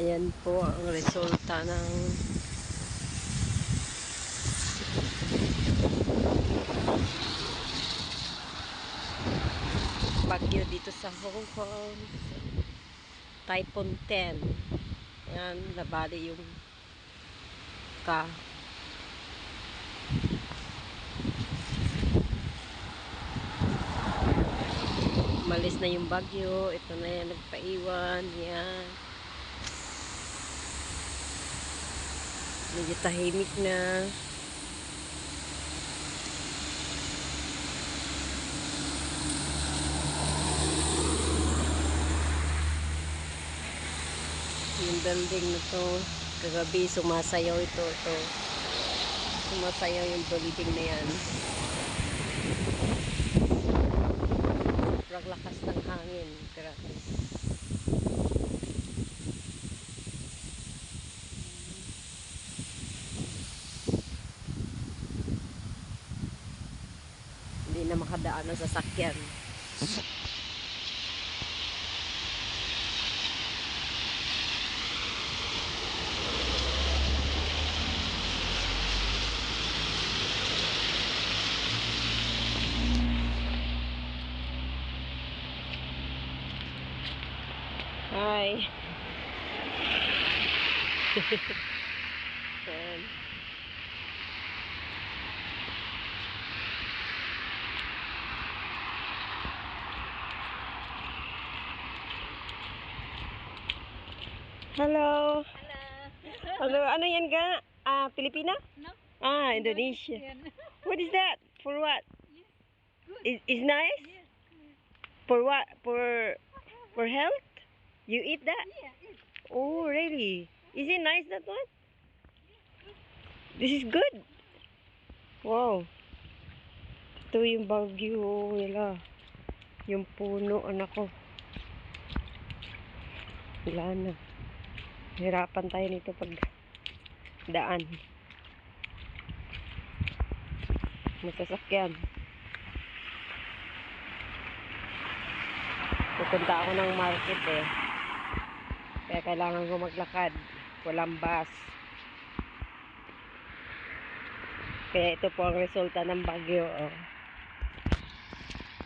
Ayan po ang resulta ng bagyo dito sa Hong Kong. Typhoon 10. Ayan, nabali yung ka. Malis na yung bagyo. Ito na yan, nagpaiwan. Yan. Medyo tahimik na. Yung building na to, kagabi sumasayaw ito. Sumasayaw yung building na yan. Sobrang lakas ng hangin. Grabe. Hindi na makadaan ang sasakyan. Hi. Ayan. Hello. Ano yan ka? Pilipina? No. Indonesia. Indonesian. What is that? For what? Yes. Good. Is nice? Yes. For what? For health? You eat that? Yeah. Yes. Oh, really? Is it nice, that one? This is good. Wow. Ito yung bagyo nila. Yung puno, anak ko. Wala na. Hirapan tayo nito pag daan. Masasakyan. Pupunta ako ng market eh. Kaya kailangan ko maglakad. Walang bus. Kaya ito po ang resulta ng bagyo. Oh.